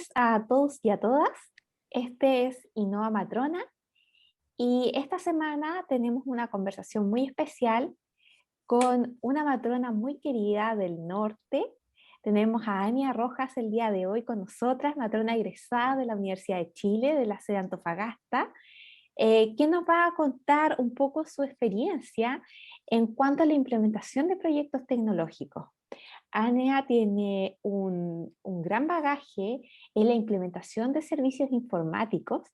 tardes a todos y a todas. Este es Innova Matrona y esta semana tenemos una conversación muy especial con una matrona muy querida del norte. Tenemos a Ania Rojas el día de hoy con nosotras, matrona egresada de la Universidad de Chile, de la sede de Antofagasta, quien nos va a contar un poco su experiencia en cuanto a la implementación de proyectos tecnológicos. ANEA tiene un gran bagaje en la implementación de servicios informáticos,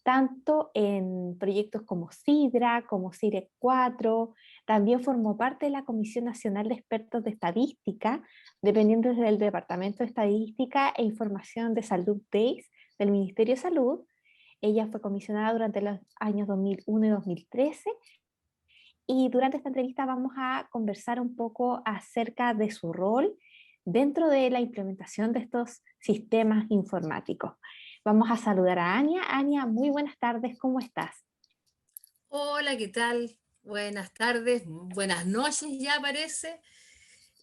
tanto en proyectos como SIDRA, como CIREC 4, también formó parte de la Comisión Nacional de Expertos de Estadística, dependiente del Departamento de Estadística e Información de Salud DAYS del Ministerio de Salud. Ella fue comisionada durante los años 2001 y 2013. Y durante esta entrevista vamos a conversar un poco acerca de su rol dentro de la implementación de estos sistemas informáticos. Vamos a saludar a Ania. Ania, muy buenas tardes, ¿cómo estás? Hola, ¿qué tal? Buenas tardes, buenas noches ya parece.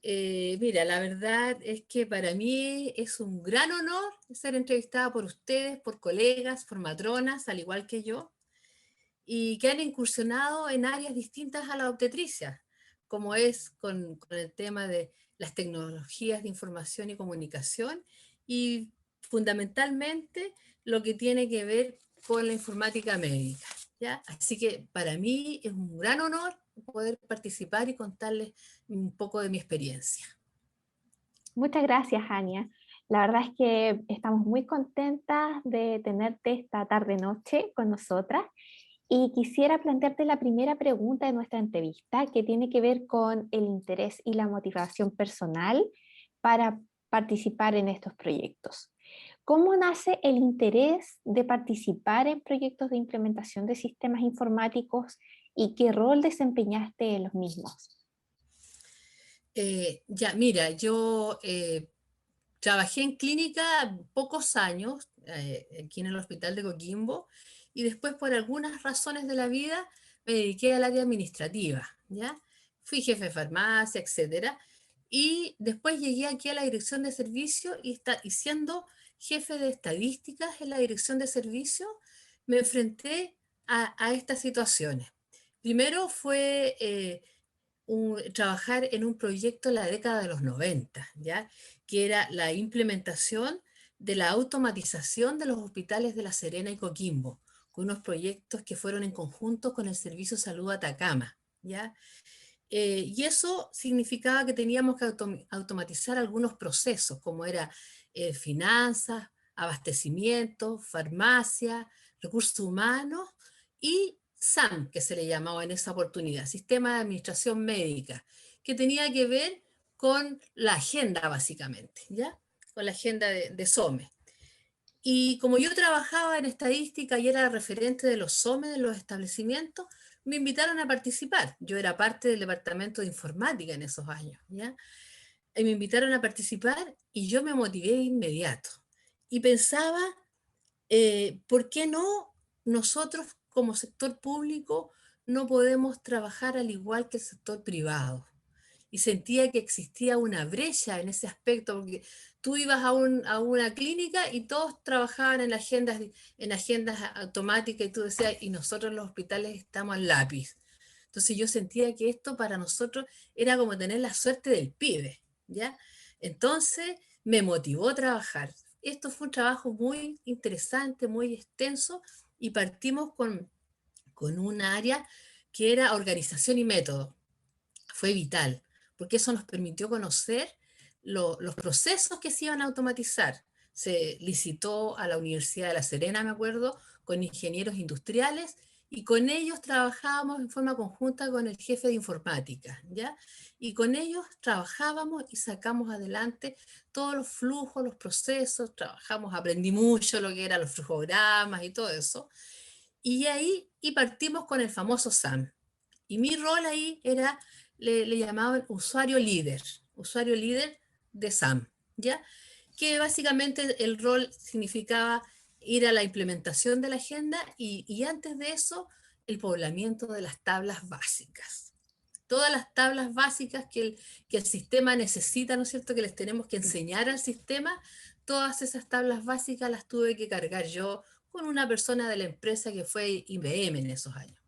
Mira, la verdad es que para mí es un gran honor ser entrevistada por ustedes, por colegas, por matronas, al igual que yo, y que han incursionado en áreas distintas a la obstetricia, como es con el tema de las tecnologías de información y comunicación, y fundamentalmente lo que tiene que ver con la informática médica, ¿ya? Así que para mí es un gran honor poder participar y contarles un poco de mi experiencia. Muchas gracias, Ania. La verdad es que estamos muy contentas de tenerte esta tarde-noche con nosotras. Y quisiera plantearte la primera pregunta de nuestra entrevista, que tiene que ver con el interés y la motivación personal para participar en estos proyectos. ¿Cómo nace el interés de participar en proyectos de implementación de sistemas informáticos y qué rol desempeñaste en los mismos? Ya, mira, yo trabajé en clínica pocos años, aquí en el hospital de Coquimbo, y después por algunas razones de la vida me dediqué al área administrativa, ¿ya? Fui jefe de farmacia, etcétera, y después llegué aquí a la dirección de servicio y siendo jefe de estadísticas en la dirección de servicio, me enfrenté a estas situaciones. Primero fue trabajar en un proyecto en la década de los 90, ¿ya? Que era la implementación de la automatización de los hospitales de La Serena y Coquimbo, con unos proyectos que fueron en conjunto con el Servicio Salud Atacama, ¿ya? Y eso significaba que teníamos que automatizar algunos procesos, como era finanzas, abastecimiento, farmacia, recursos humanos y SAM, que se le llamaba en esa oportunidad, Sistema de Administración Médica, que tenía que ver con la agenda básicamente, ¿ya? Con la agenda de SOME. Y como yo trabajaba en estadística y era referente de los SOME de los establecimientos, me invitaron a participar. Yo era parte del departamento de informática en esos años, ¿ya? Y me invitaron a participar y yo me motivé de inmediato. Y pensaba, ¿por qué no nosotros como sector público no podemos trabajar al igual que el sector privado? Y sentía que existía una brecha en ese aspecto, porque tú ibas a una clínica y todos trabajaban en agendas automáticas y tú decías, y nosotros en los hospitales estamos al lápiz. Entonces yo sentía que esto para nosotros era como tener la suerte del pibe, ¿ya? Entonces me motivó a trabajar. Esto fue un trabajo muy interesante, muy extenso, y partimos con un área que era organización y método. Fue vital, porque eso nos permitió conocer los procesos que se iban a automatizar. Se licitó a la Universidad de La Serena, me acuerdo, con ingenieros industriales, y con ellos trabajábamos en forma conjunta con el jefe de informática, ¿ya? Y con ellos trabajábamos y sacamos adelante todos los flujos, los procesos, trabajamos, aprendí mucho lo que eran los flujogramas y todo eso. Y ahí partimos con el famoso SAM. Y mi rol ahí era, le llamaban usuario líder de SAM, ¿ya? Que básicamente el rol significaba ir a la implementación de la agenda y antes de eso, el poblamiento de las tablas básicas. Todas las tablas básicas que el sistema necesita, ¿no es cierto?, que les tenemos que enseñar al sistema, todas esas tablas básicas las tuve que cargar yo con una persona de la empresa que fue IBM en esos años.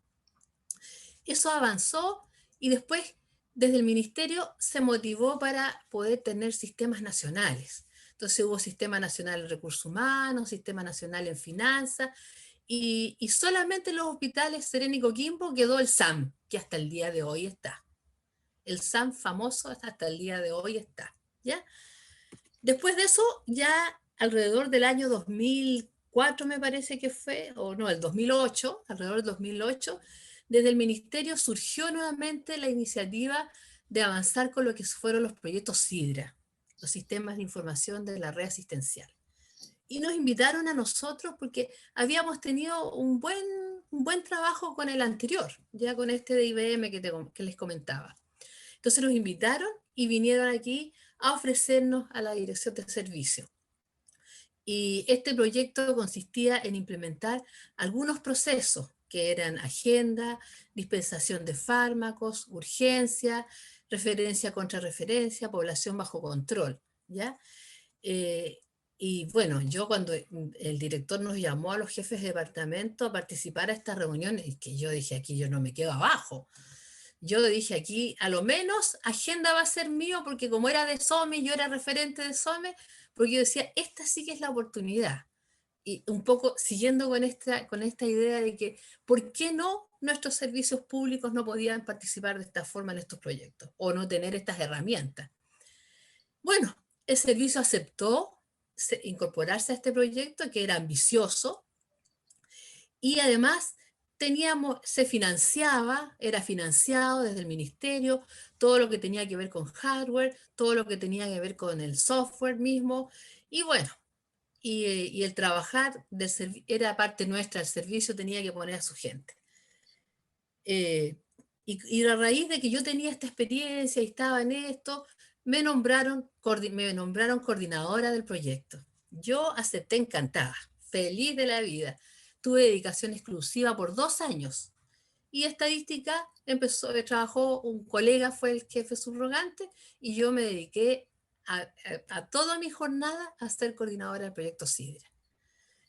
Eso avanzó y después desde el ministerio se motivó para poder tener sistemas nacionales. Entonces hubo Sistema Nacional de Recursos Humanos, Sistema Nacional en Finanzas, y solamente en los hospitales Serena y Coquimbo quedó el SAM, que hasta el día de hoy está. El SAM famoso hasta el día de hoy está, ¿ya? Después de eso, ya alrededor del año 2004 me parece que fue, o no, el 2008, alrededor del 2008, desde el ministerio surgió nuevamente la iniciativa de avanzar con lo que fueron los proyectos SIDRA, los sistemas de información de la red asistencial. Y nos invitaron a nosotros porque habíamos tenido un buen trabajo con el anterior, ya con este de IBM que les comentaba. Entonces nos invitaron y vinieron aquí a ofrecernos a la dirección de servicio. Y este proyecto consistía en implementar algunos procesos que eran agenda, dispensación de fármacos, urgencia, referencia contra referencia, población bajo control, ¿ya? Eh, y bueno, yo cuando el director nos llamó a los jefes de departamento a participar a esta reunión, es que yo dije, aquí yo no me quedo abajo. Yo dije, aquí a lo menos agenda va a ser mío, porque como era de SOME, yo era referente de SOME, porque yo decía, esta sí que es la oportunidad. Y un poco siguiendo con esta idea de que, ¿por qué no nuestros servicios públicos no podían participar de esta forma en estos proyectos o no tener estas herramientas? Bueno, el servicio aceptó incorporarse a este proyecto que era ambicioso y además se financiaba, era financiado desde el ministerio, todo lo que tenía que ver con hardware, todo lo que tenía que ver con el software mismo, y bueno, y el trabajar era parte nuestra, el servicio tenía que poner a su gente. Y a raíz de que yo tenía esta experiencia y estaba en esto, me nombraron coordinadora del proyecto. Yo acepté encantada, feliz de la vida. Tuve dedicación exclusiva por 2 años. Y estadística trabajó un colega, fue el jefe subrogante, y yo me dediqué a toda mi jornada a ser coordinadora del proyecto SIDRA.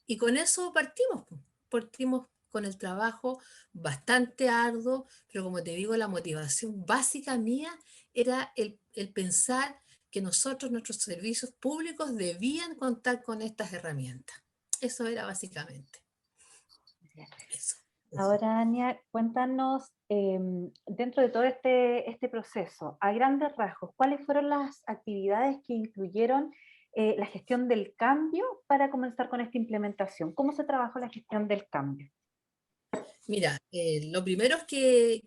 Y con eso partimos con el trabajo bastante arduo, pero como te digo, la motivación básica mía era el pensar que nuestros servicios públicos debían contar con estas herramientas. Eso era básicamente. Eso. Ahora, Ania, cuéntanos, dentro de todo este proceso, a grandes rasgos, ¿cuáles fueron las actividades que incluyeron la gestión del cambio para comenzar con esta implementación? ¿Cómo se trabajó la gestión del cambio? Mira, lo primero que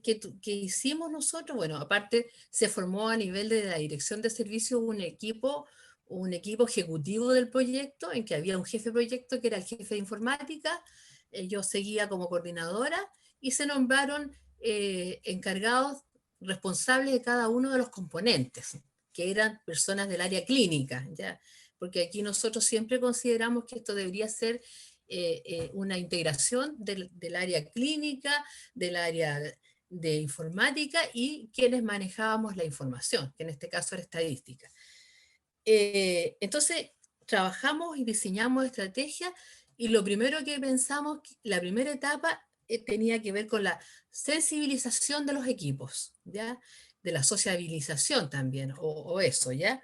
hicimos nosotros, bueno, aparte se formó a nivel de la dirección de servicios un equipo ejecutivo del proyecto, en que había un jefe de proyecto que era el jefe de informática, yo seguía como coordinadora y se nombraron encargados responsables de cada uno de los componentes, que eran personas del área clínica, ¿ya? Porque aquí nosotros siempre consideramos que esto debería ser una integración del área clínica, del área de informática y quienes manejábamos la información, que en este caso era estadística. Entonces, trabajamos y diseñamos estrategias y lo primero que pensamos, la primera etapa tenía que ver con la sensibilización de los equipos, ¿ya? De la sociabilización también, o eso, ¿ya?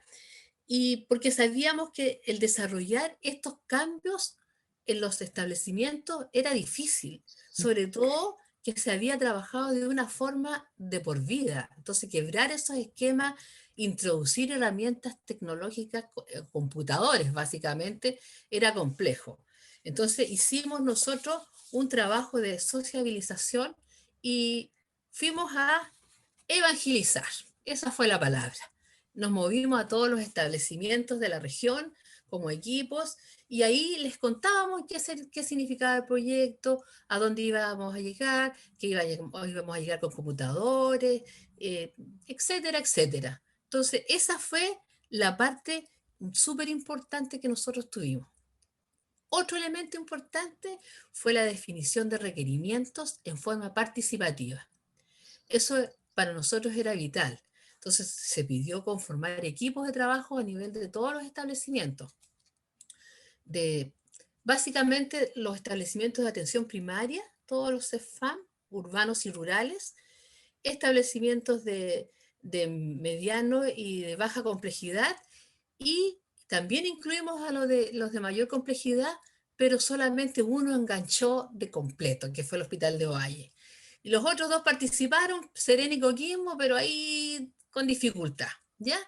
Y porque sabíamos que el desarrollar estos cambios en los establecimientos era difícil, sobre todo que se había trabajado de una forma de por vida. Entonces, quebrar esos esquemas, introducir herramientas tecnológicas, computadores básicamente, era complejo. Entonces, hicimos nosotros un trabajo de sociabilización y fuimos a evangelizar. Esa fue la palabra. Nos movimos a todos los establecimientos de la región como equipos y ahí les contábamos qué significaba el proyecto, a dónde íbamos a llegar, íbamos a llegar con computadores, etcétera, etcétera. Entonces, esa fue la parte súper importante que nosotros tuvimos. Otro elemento importante fue la definición de requerimientos en forma participativa. Eso para nosotros era vital. Entonces se pidió conformar equipos de trabajo a nivel de todos los establecimientos. básicamente los establecimientos de atención primaria, todos los CEFAM, urbanos y rurales, establecimientos de mediano y de baja complejidad, y también incluimos a los de mayor complejidad, pero solamente uno enganchó de completo, que fue el Hospital de Ovalle. Y los otros dos participaron, Serena y Coquimbo, pero ahí con dificultad, ¿ya?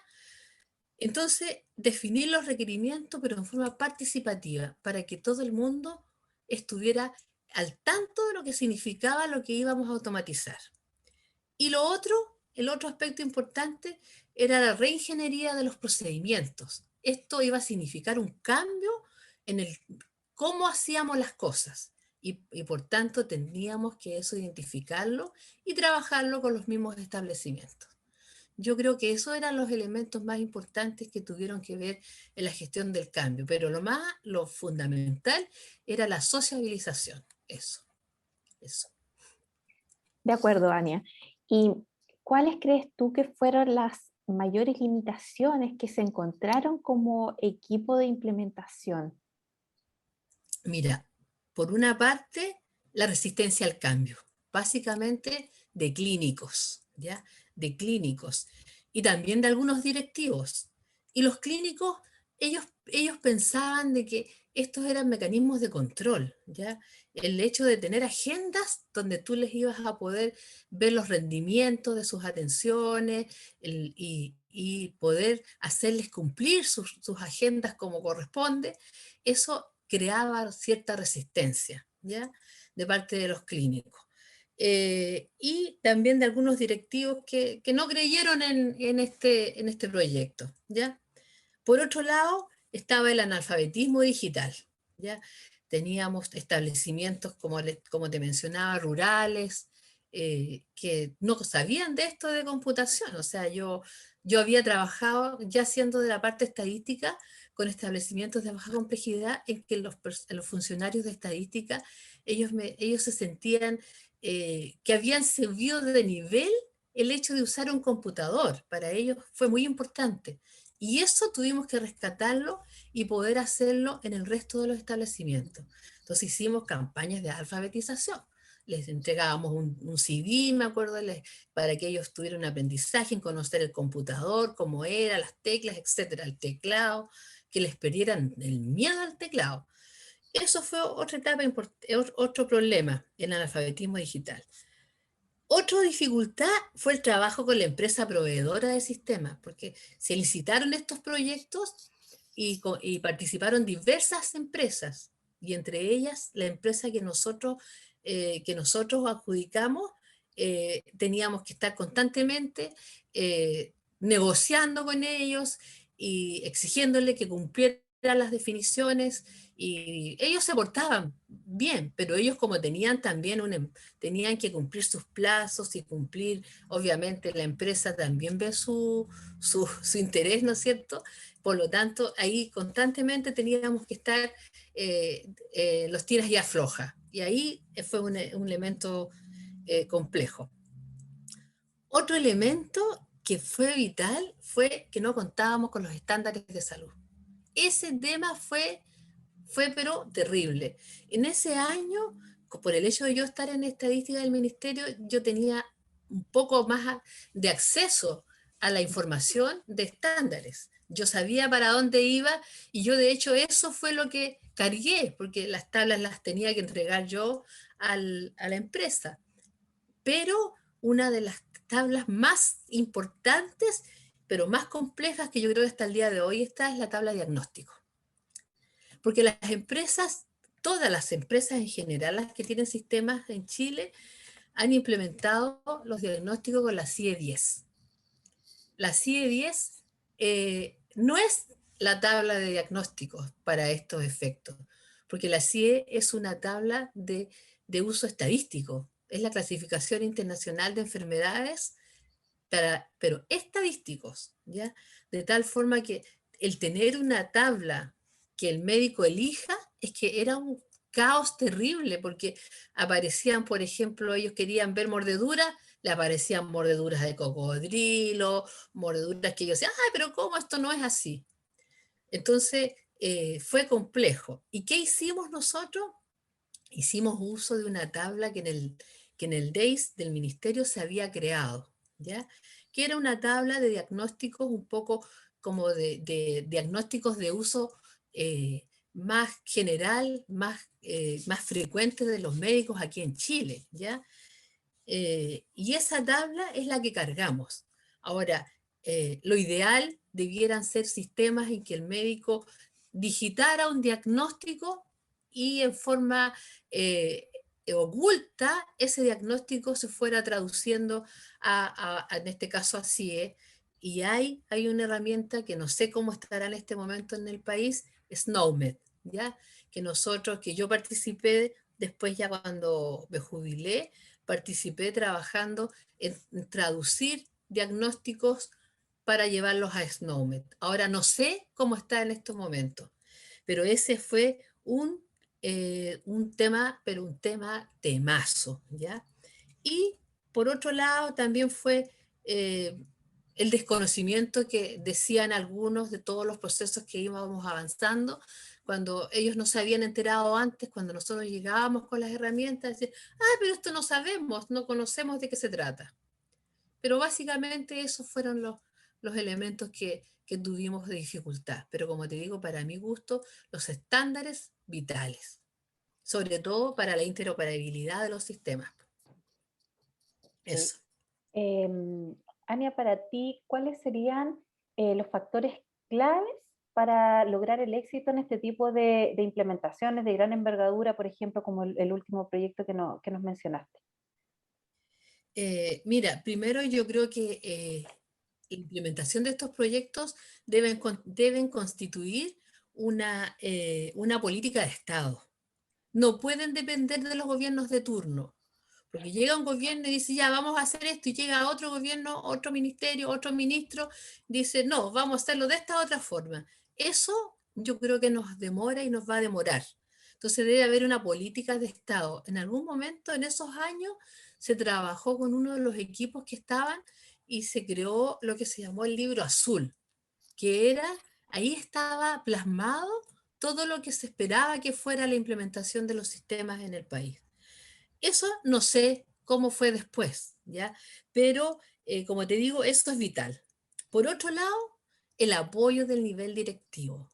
Entonces, definir los requerimientos, pero en forma participativa, para que todo el mundo estuviera al tanto de lo que significaba lo que íbamos a automatizar. Y lo otro, el otro aspecto importante, era la reingeniería de los procedimientos. Esto iba a significar un cambio en el cómo hacíamos las cosas. Y por tanto teníamos que eso identificarlo y trabajarlo con los mismos establecimientos. Yo creo que esos eran los elementos más importantes que tuvieron que ver en la gestión del cambio, pero lo fundamental era la sociabilización, eso. De acuerdo, Ania. ¿Y cuáles crees tú que fueron las mayores limitaciones que se encontraron como equipo de implementación? Mira, por una parte, la resistencia al cambio, básicamente de clínicos, ¿ya? De clínicos y también de algunos directivos. Y los clínicos, ellos pensaban de que estos eran mecanismos de control, ¿ya? El hecho de tener agendas donde tú les ibas a poder ver los rendimientos de sus atenciones y poder hacerles cumplir sus agendas como corresponde, eso creaba cierta resistencia, ¿ya? De parte de los clínicos. Y también de algunos directivos que no creyeron en este proyecto, ¿ya? Por otro lado, estaba el analfabetismo digital, ¿ya? Teníamos establecimientos, como te mencionaba, rurales, que no sabían de esto de computación. O sea, yo había trabajado ya siendo de la parte estadística con establecimientos de baja complejidad en que los funcionarios de estadística, ellos se sentían que habían subido de nivel el hecho de usar un computador. Para ellos fue muy importante. Y eso tuvimos que rescatarlo y poder hacerlo en el resto de los establecimientos. Entonces hicimos campañas de alfabetización. Les entregábamos un CD, me acuerdo, para que ellos tuvieran un aprendizaje en conocer el computador, cómo era, las teclas, etcétera, el teclado, que les perdieran el miedo al teclado. Eso fue otra etapa, otro problema en el analfabetismo digital. Otra dificultad fue el trabajo con la empresa proveedora de sistemas, porque se licitaron estos proyectos y participaron diversas empresas, y entre ellas la empresa que nosotros adjudicamos, teníamos que estar constantemente negociando con ellos y exigiéndole que cumplieran las definiciones, y ellos se portaban bien, pero ellos como tenían también tenían que cumplir sus plazos y cumplir, obviamente la empresa también ve su interés, ¿no es cierto? Por lo tanto, ahí constantemente teníamos que estar los tiras y afloja, y ahí fue un elemento complejo. Otro elemento que fue vital fue que no contábamos con los estándares de salud. Ese tema fue pero terrible. En ese año, por el hecho de yo estar en estadística del ministerio, yo tenía un poco más de acceso a la información de estándares. Yo sabía para dónde iba, y yo de hecho eso fue lo que cargué, porque las tablas las tenía que entregar yo a la empresa. Pero una de las tablas más importantes, pero más complejas, que yo creo que hasta el día de hoy está, es la tabla de diagnóstico. Porque las empresas, todas las empresas en general, las que tienen sistemas en Chile, han implementado los diagnósticos con la CIE 10. La CIE 10 no es la tabla de diagnósticos para estos efectos, porque la CIE es una tabla de uso estadístico, es la clasificación internacional de enfermedades, pero estadísticos, ¿ya? De tal forma que el tener una tabla que el médico elija, es que era un caos terrible, porque aparecían, por ejemplo, ellos querían ver mordeduras, le aparecían mordeduras de cocodrilo, mordeduras que ellos decían, ay, pero ¿cómo esto no es así? Entonces, fue complejo. ¿Y qué hicimos nosotros? Hicimos uso de una tabla que en el DEIS del ministerio se había creado, ¿ya? Que era una tabla de diagnósticos un poco como de diagnósticos de uso más general, más frecuente de los médicos aquí en Chile, ¿ya? Y esa tabla es la que cargamos. Ahora, lo ideal debieran ser sistemas en que el médico digitara un diagnóstico y en forma oculta ese diagnóstico se fuera traduciendo en este caso a CIE. Y hay una herramienta que no sé cómo estará en este momento en el país, SNOMED, ¿ya? Que yo participé después ya cuando me jubilé, participé trabajando en traducir diagnósticos para llevarlos a SNOMED. Ahora no sé cómo está en estos momentos, pero ese fue un tema, pero un tema temazo, ¿ya? Y por otro lado también fue el desconocimiento que decían algunos de todos los procesos que íbamos avanzando, cuando ellos no se habían enterado antes, cuando nosotros llegábamos con las herramientas, decían, pero esto no sabemos, no conocemos de qué se trata. Pero básicamente esos fueron los elementos que tuvimos de dificultad. Pero como te digo, para mi gusto, los estándares vitales, sobre todo para la interoperabilidad de los sistemas. Okay. Eso. Ania, para ti, ¿cuáles serían los factores claves para lograr el éxito en este tipo de implementaciones de gran envergadura, por ejemplo, como el último proyecto que nos mencionaste? Mira, primero yo creo que la implementación de estos proyectos deben constituir una política de Estado. No pueden depender de los gobiernos de turno, porque llega un gobierno y dice, ya, vamos a hacer esto, y llega otro gobierno, otro ministerio, otro ministro, dice, no, vamos a hacerlo de esta otra forma. Eso yo creo que nos demora y nos va a demorar. Entonces debe haber una política de Estado. En algún momento, en esos años, se trabajó con uno de los equipos que estaban y se creó lo que se llamó el libro azul, que era, ahí estaba plasmado todo lo que se esperaba que fuera la implementación de los sistemas en el país. Eso no sé cómo fue después, ¿ya? Pero, como te digo, eso es vital. Por otro lado, el apoyo del nivel directivo.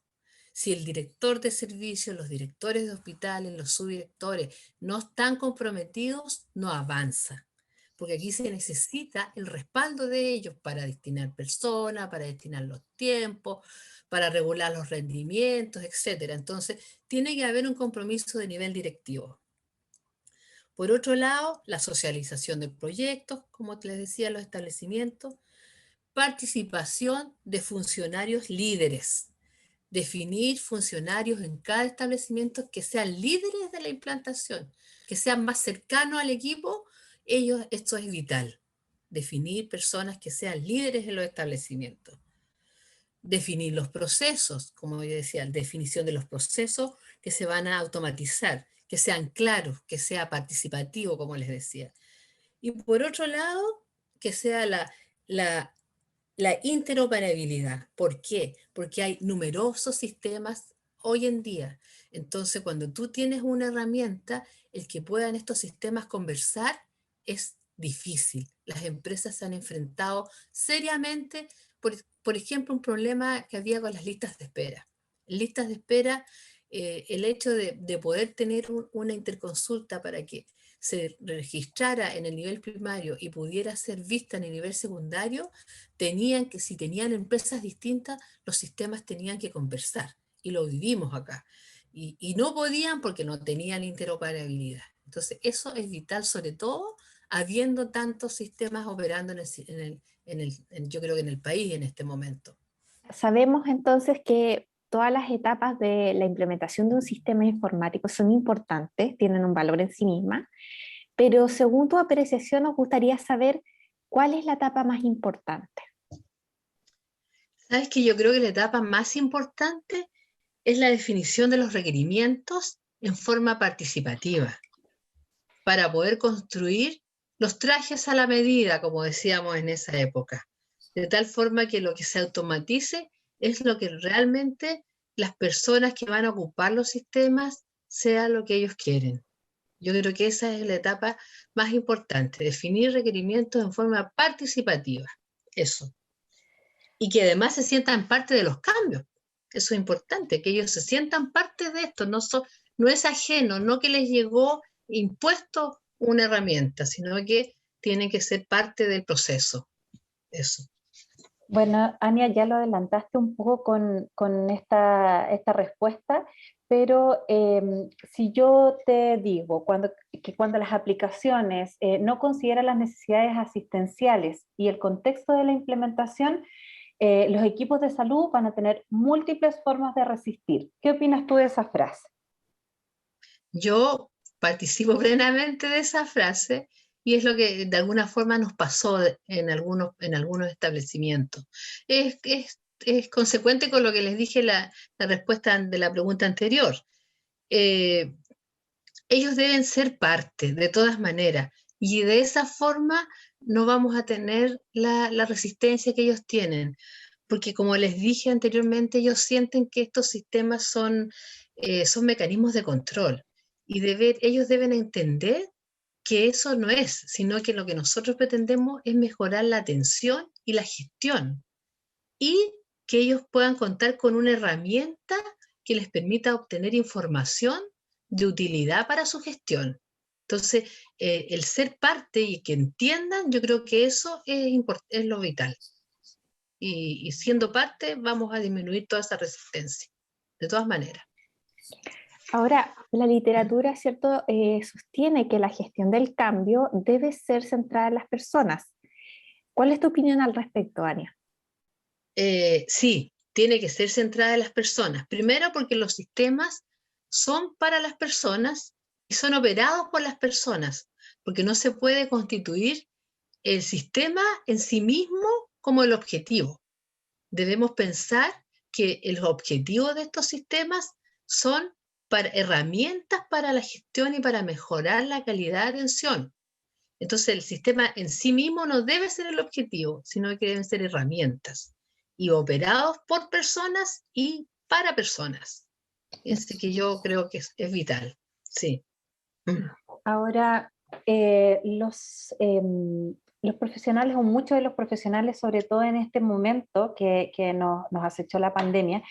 Si el director de servicios, los directores de hospitales, los subdirectores no están comprometidos, no avanza. Porque aquí se necesita el respaldo de ellos para destinar personas, para destinar los tiempos, para regular los rendimientos, etc. Entonces, tiene que haber un compromiso de nivel directivo. Por otro lado, la socialización de proyectos, como les decía, los establecimientos, participación de funcionarios líderes, definir funcionarios en cada establecimiento que sean líderes de la implantación, que sean más cercanos al equipo, esto es vital, definir personas que sean líderes en los establecimientos. Definir los procesos, como yo decía, definición de los procesos que se van a automatizar, que sean claros, que sea participativo, como les decía. Y por otro lado, que sea la interoperabilidad. ¿Por qué? Porque hay numerosos sistemas hoy en día. Entonces, cuando tú tienes una herramienta, el que puedan estos sistemas conversar es difícil. Las empresas se han enfrentado seriamente, por ejemplo, un problema que había con las listas de espera. Listas de espera, el hecho de poder tener una interconsulta para que se registrara en el nivel primario y pudiera ser vista en el nivel secundario, si tenían empresas distintas, los sistemas tenían que conversar. Y lo vivimos acá. Y no podían porque no tenían interoperabilidad. Entonces, eso es vital, sobre todo habiendo tantos sistemas operando yo creo que en el país en este momento. Sabemos entonces que todas las etapas de la implementación de un sistema informático son importantes, tienen un valor en sí misma, pero según tu apreciación nos gustaría saber cuál es la etapa más importante. Sabes que yo creo que la etapa más importante es la definición de los requerimientos en forma participativa para poder construir los trajes a la medida, como decíamos en esa época, de tal forma que lo que se automatice es lo que realmente las personas que van a ocupar los sistemas sea lo que ellos quieren. Yo creo que esa es la etapa más importante, definir requerimientos en forma participativa, eso. Y que además se sientan parte de los cambios. Eso es importante, que ellos se sientan parte de esto, no es ajeno, no que les llegó impuesto una herramienta, sino que tienen que ser parte del proceso. Eso. Bueno, Ania, ya lo adelantaste un poco con esta respuesta, pero si yo te digo que cuando las aplicaciones no consideran las necesidades asistenciales y el contexto de la implementación, los equipos de salud van a tener múltiples formas de resistir. ¿Qué opinas tú de esa frase? Yo participo plenamente de esa frase y es lo que de alguna forma nos pasó en algunos establecimientos. Es consecuente con lo que les dije la respuesta de la pregunta anterior. Ellos deben ser parte, de todas maneras, y de esa forma no vamos a tener la resistencia que ellos tienen, porque como les dije anteriormente, ellos sienten que estos sistemas son mecanismos de control, y ellos deben entender que eso no es, sino que lo que nosotros pretendemos es mejorar la atención y la gestión, y que ellos puedan contar con una herramienta que les permita obtener información de utilidad para su gestión. Entonces, el ser parte y que entiendan, yo creo que eso es lo vital. Y siendo parte, vamos a disminuir toda esa resistencia, de todas maneras. Ahora, la literatura, ¿cierto?, sostiene que la gestión del cambio debe ser centrada en las personas. ¿Cuál es tu opinión al respecto, Ania? Sí, tiene que ser centrada en las personas. Primero porque los sistemas son para las personas y son operados por las personas, porque no se puede constituir el sistema en sí mismo como el objetivo. Debemos pensar que los objetivos de estos sistemas son herramientas para la gestión y para mejorar la calidad de atención. Entonces el sistema en sí mismo no debe ser el objetivo, sino que deben ser herramientas y operados por personas y para personas. Así que yo creo que es vital, sí. Ahora, los profesionales, o muchos de los profesionales, sobre todo en este momento que nos acechó la pandemia,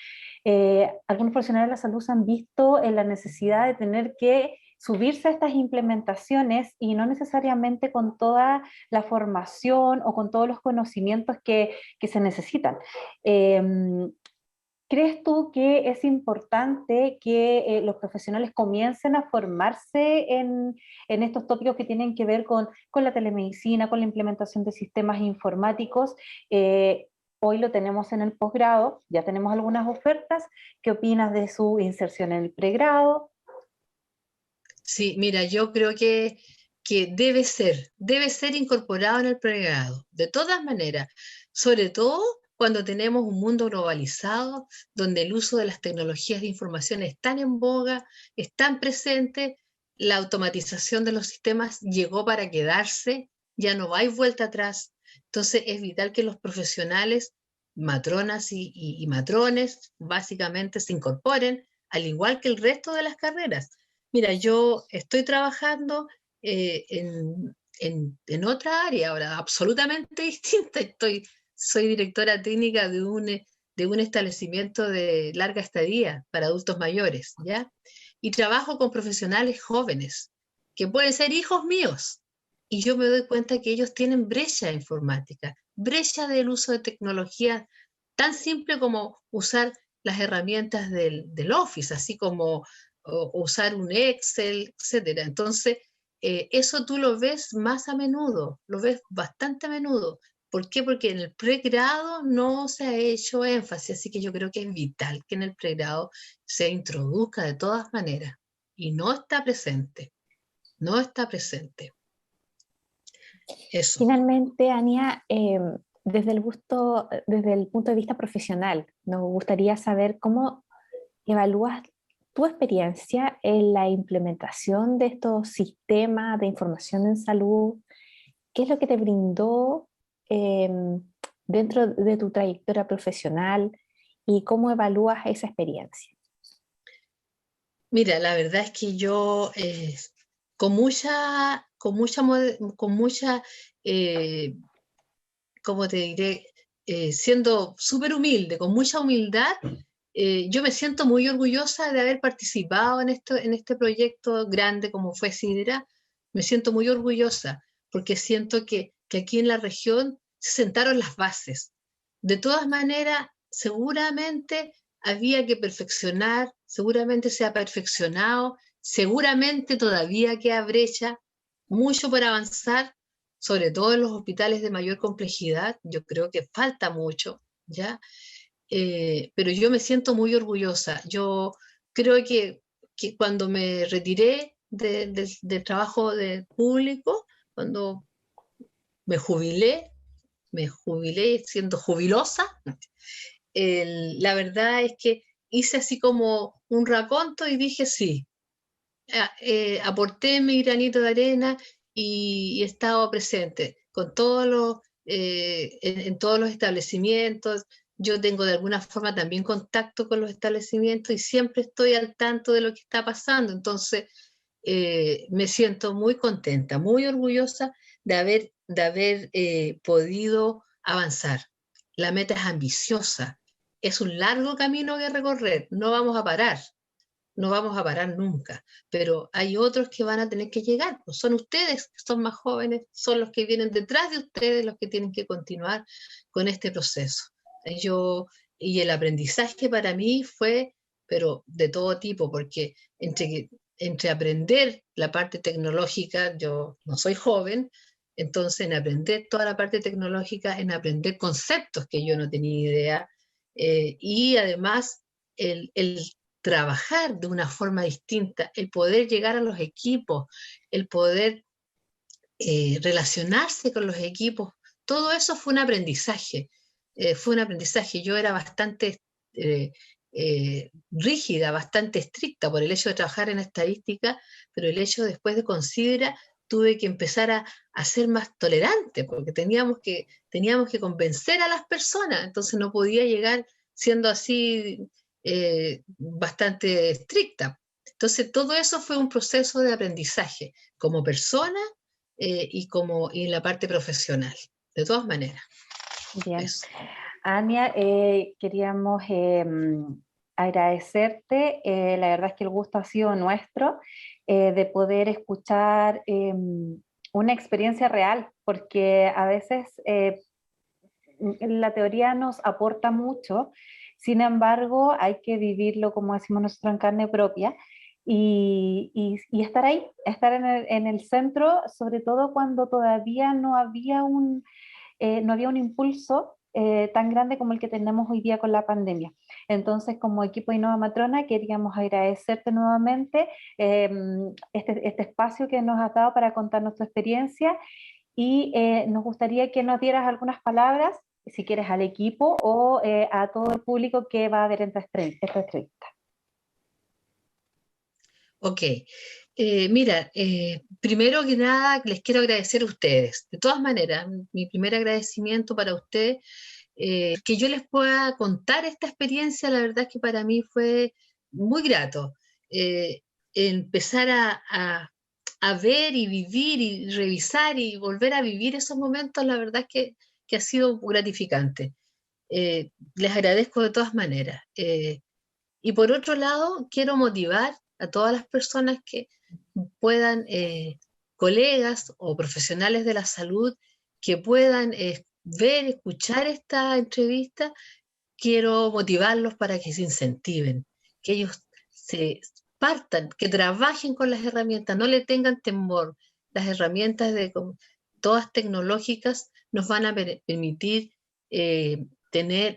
algunos profesionales de la salud se han visto en la necesidad de tener que subirse a estas implementaciones y no necesariamente con toda la formación o con todos los conocimientos que se necesitan. ¿Crees tú que es importante que los profesionales comiencen a formarse en estos tópicos que tienen que ver con la telemedicina, con la implementación de sistemas informáticos? Hoy lo tenemos en el posgrado, ya tenemos algunas ofertas. ¿Qué opinas de su inserción en el pregrado? Sí, mira, yo creo que debe ser incorporado en el pregrado, de todas maneras, sobre todo cuando tenemos un mundo globalizado, donde el uso de las tecnologías de información es tan en boga, es tan presente, la automatización de los sistemas llegó para quedarse, ya no hay vuelta atrás. Entonces es vital que los profesionales, matronas y matrones, básicamente se incorporen, al igual que el resto de las carreras. Mira, yo estoy trabajando en otra área ahora, absolutamente distinta. Soy directora técnica de un establecimiento de larga estadía para adultos mayores, ¿ya? Y trabajo con profesionales jóvenes, que pueden ser hijos míos. Y yo me doy cuenta que ellos tienen brecha informática, brecha del uso de tecnología tan simple como usar las herramientas del Office, así como usar un Excel, etcétera. Entonces, eso tú lo ves más a menudo, lo ves bastante a menudo. ¿Por qué? Porque en el pregrado no se ha hecho énfasis, así que yo creo que es vital que en el pregrado se introduzca de todas maneras. Y no está presente, no está presente. Eso. Finalmente, Ania, desde el punto de vista profesional, nos gustaría saber cómo evalúas tu experiencia en la implementación de estos sistemas de información en salud. ¿Qué es lo que te brindó dentro de tu trayectoria profesional y cómo evalúas esa experiencia. Mira, la verdad es que yo eh, ¿cómo te diré? Siendo súper humilde, con mucha humildad, yo me siento muy orgullosa de haber participado en este proyecto grande como fue Sidra. Me siento muy orgullosa porque siento que aquí en la región se sentaron las bases. De todas maneras, seguramente había que perfeccionar, seguramente se ha perfeccionado, seguramente todavía queda brecha, mucho por avanzar, sobre todo en los hospitales de mayor complejidad. Yo creo que falta mucho, ¿ya? Pero yo me siento muy orgullosa. Yo creo que cuando me retiré del trabajo público, cuando me jubilé siendo jubilosa, la verdad es que hice así como un raconto y dije sí, aporté mi granito de arena y he estado presente con todos en todos los establecimientos. Yo tengo de alguna forma también contacto con los establecimientos y siempre estoy al tanto de lo que está pasando. Entonces, me siento muy contenta, muy orgullosa de haber podido avanzar. La meta es ambiciosa, es un largo camino que recorrer, no vamos a parar. No vamos a parar nunca, pero hay otros que van a tener que llegar, pues son ustedes que son más jóvenes, son los que vienen detrás de ustedes los que tienen que continuar con este proceso. Y el aprendizaje para mí fue, pero de todo tipo, porque entre aprender la parte tecnológica, yo no soy joven, entonces en aprender toda la parte tecnológica, en aprender conceptos que yo no tenía idea, y además el trabajar de una forma distinta, el poder llegar a los equipos, el poder relacionarse con los equipos, todo eso fue un aprendizaje. Fue un aprendizaje. Yo era bastante rígida, bastante estricta por el hecho de trabajar en estadística, pero el hecho después de Considera tuve que empezar a ser más tolerante, porque teníamos que convencer a las personas, entonces no podía llegar siendo así bastante estricta. Entonces todo eso fue un proceso de aprendizaje como persona y en la parte profesional, de todas maneras. Bien. Eso. Ania, queríamos agradecerte. La verdad es que el gusto ha sido nuestro de poder escuchar una experiencia real, porque a veces la teoría nos aporta mucho, sin embargo hay que vivirlo, como decimos nosotros, en carne propia. Y estar ahí, estar en el centro, sobre todo cuando todavía no había un impulso tan grande como el que tenemos hoy día con la pandemia. Entonces, como equipo de Innova Matrona, queríamos agradecerte nuevamente este espacio que nos has dado para contarnos tu experiencia y nos gustaría que nos dieras algunas palabras, si quieres, al equipo o a todo el público que va a ver esta entrevista. Ok. Mira, primero que nada les quiero agradecer a ustedes. De todas maneras, mi primer agradecimiento para ustedes, que yo les pueda contar esta experiencia, la verdad es que para mí fue muy grato. Eh, Empezar a ver y vivir y revisar y volver a vivir esos momentos, la verdad es que ha sido gratificante. Les agradezco de todas maneras. Y por otro lado, quiero motivar a todas las personas que puedan, colegas o profesionales de la salud, que puedan ver, escuchar esta entrevista. Quiero motivarlos para que se incentiven, que ellos se partan, que trabajen con las herramientas, no le tengan temor. Las herramientas todas tecnológicas nos van a permitir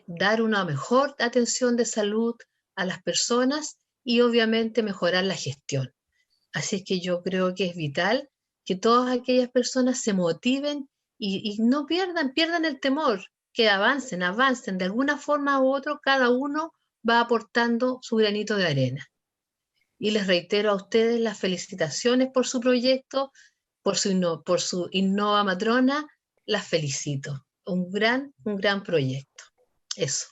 dar una mejor atención de salud a las personas y obviamente mejorar la gestión. Así es que yo creo que es vital que todas aquellas personas se motiven y no pierdan el temor, que avancen, de alguna forma u otra, cada uno va aportando su granito de arena. Y les reitero a ustedes las felicitaciones por su proyecto, por su Innova Matrona, las felicito. Un gran proyecto. Eso.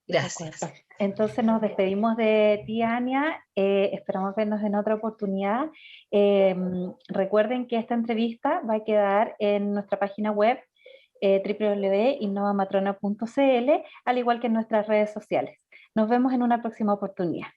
Gracias. acuerdo. Entonces nos despedimos de ti, Ania. Esperamos vernos en otra oportunidad. Recuerden que esta entrevista va a quedar en nuestra página web www.innovamatrona.cl, al igual que en nuestras redes sociales. Nos vemos en una próxima oportunidad.